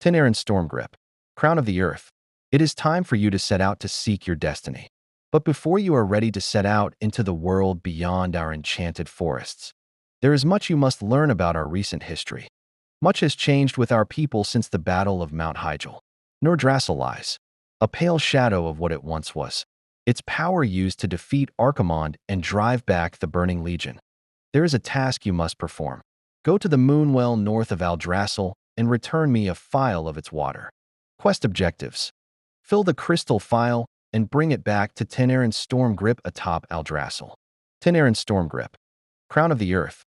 Tinaran Stormgrip, Crown of the Earth. It is time for you to set out to seek your destiny. But before you are ready to set out into the world beyond our enchanted forests, there is much you must learn about our recent history. Much has changed with our people since the Battle of Mount Hyjal. Nordrassil lies, a pale shadow of what it once was. Its power used to defeat Archimonde and drive back the Burning Legion. There is a task you must perform. Go to the Moonwell north of Aldrassil and return me a phial of its water. Quest objectives. Fill the crystal phial and bring it back to Tinaran Stormgrip atop Aldrassil. Tinaran Stormgrip, Crown of the Earth.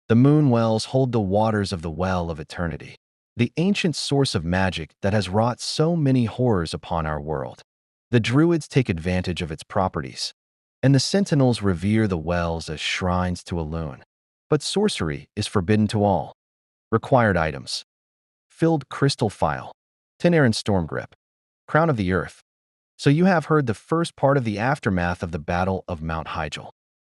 The Moonwells hold the waters of the Well of Eternity, the ancient source of magic that has wrought so many horrors upon our world. The Druids take advantage of its properties, and the Sentinels revere the wells as shrines to Elune. But sorcery is forbidden to all. Required items. Filled crystal phial. Tinaran Stormgrip, Crown of the Earth. So you have heard the first part of the aftermath of the Battle of Mount Hyjal.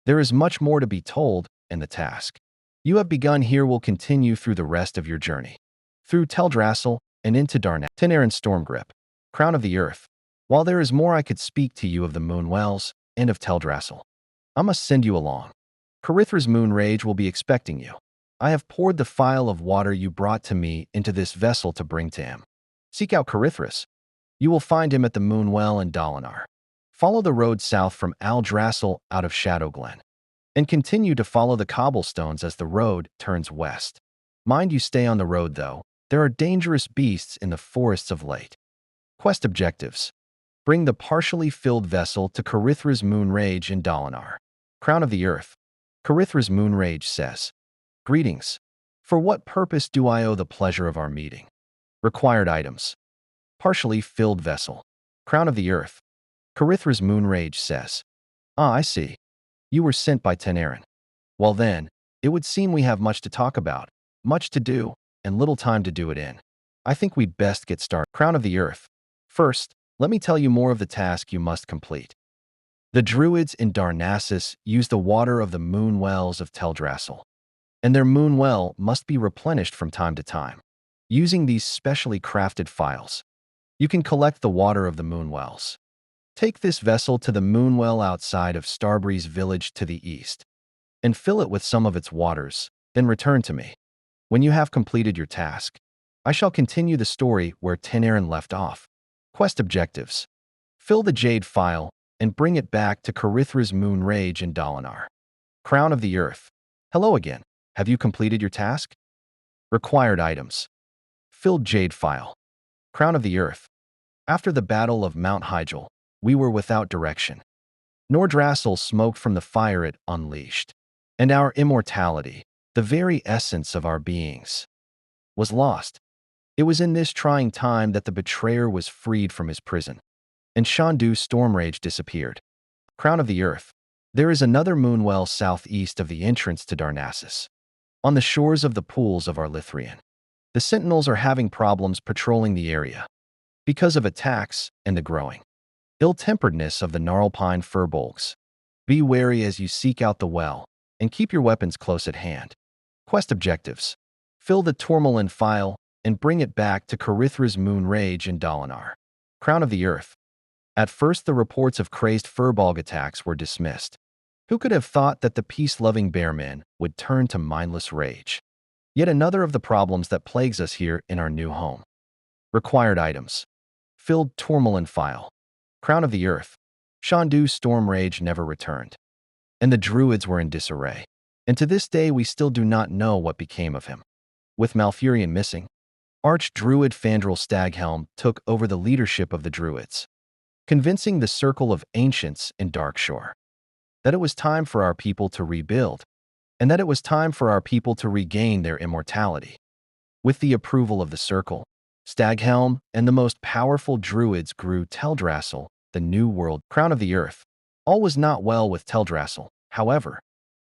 There is much more to be told, and the task you have begun here will continue through the rest of your journey. Through Teldrassil and into Darnassus. Tinaran Stormgrip, Crown of the Earth. While there is more I could speak to you of the Moonwells and of Teldrassil, I must send you along. Carithra's Moonrage will be expecting you. I have poured the phial of water you brought to me into this vessel to bring to him. Seek out Carithras. You will find him at the Moonwell in Dalinar. Follow the road south from Aldrassil out of Shadowglen, and continue to follow the cobblestones as the road turns west. Mind you stay on the road, though. There are dangerous beasts in the forests of Late. Quest objectives. Bring the partially filled vessel to Carithra's Moonrage in Dalinar. Crown of the Earth. Carithra's Moonrage says, "Greetings. For what purpose do I owe the pleasure of our meeting?" Required items. Partially filled vessel. Crown of the Earth. Carithra's Moonrage says, "Ah, I see. You were sent by Tinaran. Well then, it would seem we have much to talk about, much to do, and little time to do it in. I think we'd best get started." Crown of the Earth. First, let me tell you more of the task you must complete. The Druids in Darnassus use the water of the Moonwells of Teldrassil, and their Moonwell must be replenished from time to time. Using these specially crafted phials, you can collect the water of the Moonwells. Take this vessel to the Moonwell outside of Starbreeze village to the east, and fill it with some of its waters, then return to me. When you have completed your task, I shall continue the story where Tinaran left off. Quest objectives. Fill the jade phial and bring it back to Carithra's Moonrage in Dalinar. Crown of the Earth. Hello again. Have you completed your task? Required items. Filled jade phial. Crown of the Earth. After the Battle of Mount Hyjal, we were without direction. Nordrassil smoked from the fire it unleashed, and our immortality, the very essence of our beings, was lost. It was in this trying time that the betrayer was freed from his prison, and Shandu's Stormrage disappeared. Crown of the Earth. There is another Moonwell southeast of the entrance to Darnassus, on the shores of the pools of Arlithrian. The Sentinels are having problems patrolling the area because of attacks and the growing ill-temperedness of the Gnarlpine Furbolgs. Be wary as you seek out the well, and keep your weapons close at hand. Quest objectives. Fill the Tourmaline phial and bring it back to Carithra's Moonrage in Dalinar. Crown of the Earth. At first the reports of crazed Furbolg attacks were dismissed. Who could have thought that the peace-loving bearmen would turn to mindless rage? Yet another of the problems that plagues us here in our new home. Required items. Filled Tourmaline phial. Crown of the Earth. Shandu's Stormrage never returned, and the Druids were in disarray. And to this day we still do not know what became of him. With Malfurion missing, Archdruid Fandral Staghelm took over the leadership of the Druids, convincing the Circle of Ancients in Darkshore that it was time for our people to rebuild, and that it was time for our people to regain their immortality. With the approval of the Circle, Staghelm and the most powerful Druids grew Teldrassil, the New World. Crown of the Earth. All was not well with Teldrassil, however.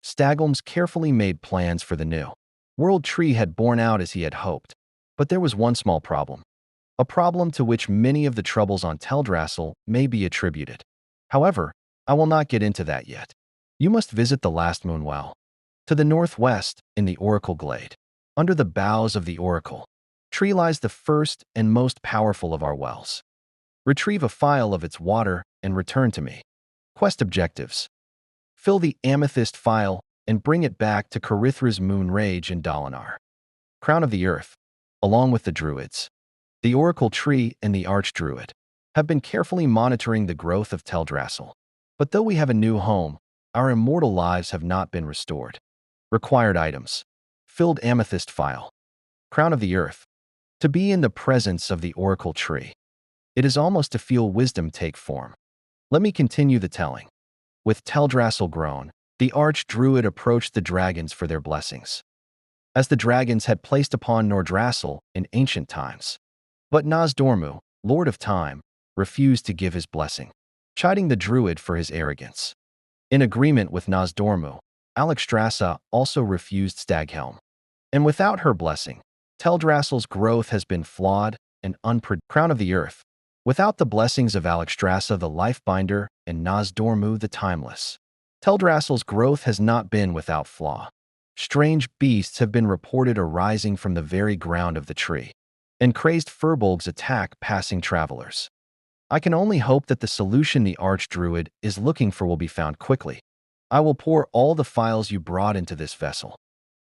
Staghelm's carefully made plans for the new World Tree had borne out as he had hoped, but there was one small problem. A problem to which many of the troubles on Teldrassil may be attributed. However, I will not get into that yet. You must visit the last Moonwell. To the northwest, in the Oracle Glade, under the boughs of the Oracle Tree lies the first and most powerful of our wells. Retrieve a phial of its water and return to me. Quest objectives. Fill the amethyst phial and bring it back to Carithra's moon rage in Dalinar. Crown of the Earth. Along with the Druids, the Oracle Tree and the Archdruid have been carefully monitoring the growth of Teldrassil. But though we have a new home, our immortal lives have not been restored. Required items. Filled amethyst phial. Crown of the Earth. To be in the presence of the Oracle Tree, it is almost to feel wisdom take form. Let me continue the telling. With Teldrassil grown, the Archdruid approached the dragons for their blessings, as the dragons had placed upon Nordrassil in ancient times. But Nozdormu, Lord of Time, refused to give his blessing, chiding the druid for his arrogance. In agreement with Nozdormu, Alexstrasza also refused Staghelm. And without her blessing, Teldrassil's growth has been flawed and unpredictable. Crown of the Earth. Without the blessings of Alexstrasza the Lifebinder and Nozdormu the Timeless, Teldrassil's growth has not been without flaw. Strange beasts have been reported arising from the very ground of the tree, and crazed furbolgs attack passing travelers. I can only hope that the solution the Archdruid is looking for will be found quickly. I will pour all the phials you brought into this vessel,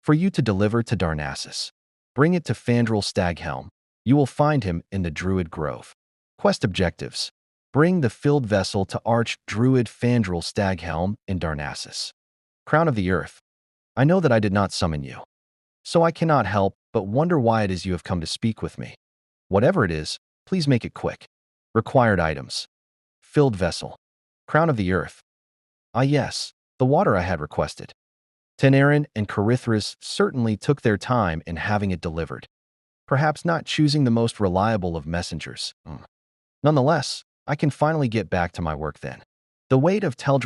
for you to deliver to Darnassus. Bring it to Fandral Staghelm. You will find him in the Druid Grove. Quest objectives. Bring the filled vessel to Archdruid Fandral Staghelm in Darnassus. Crown of the Earth. I know that I did not summon you, so I cannot help but wonder why it is you have come to speak with me. Whatever it is, please make it quick. Required items. Filled vessel. Crown of the Earth. Ah yes, the water I had requested. Tenarin and Carithras certainly took their time in having it delivered, perhaps not choosing the most reliable of messengers. Nonetheless, I can finally get back to my work then. The weight of Teldrassil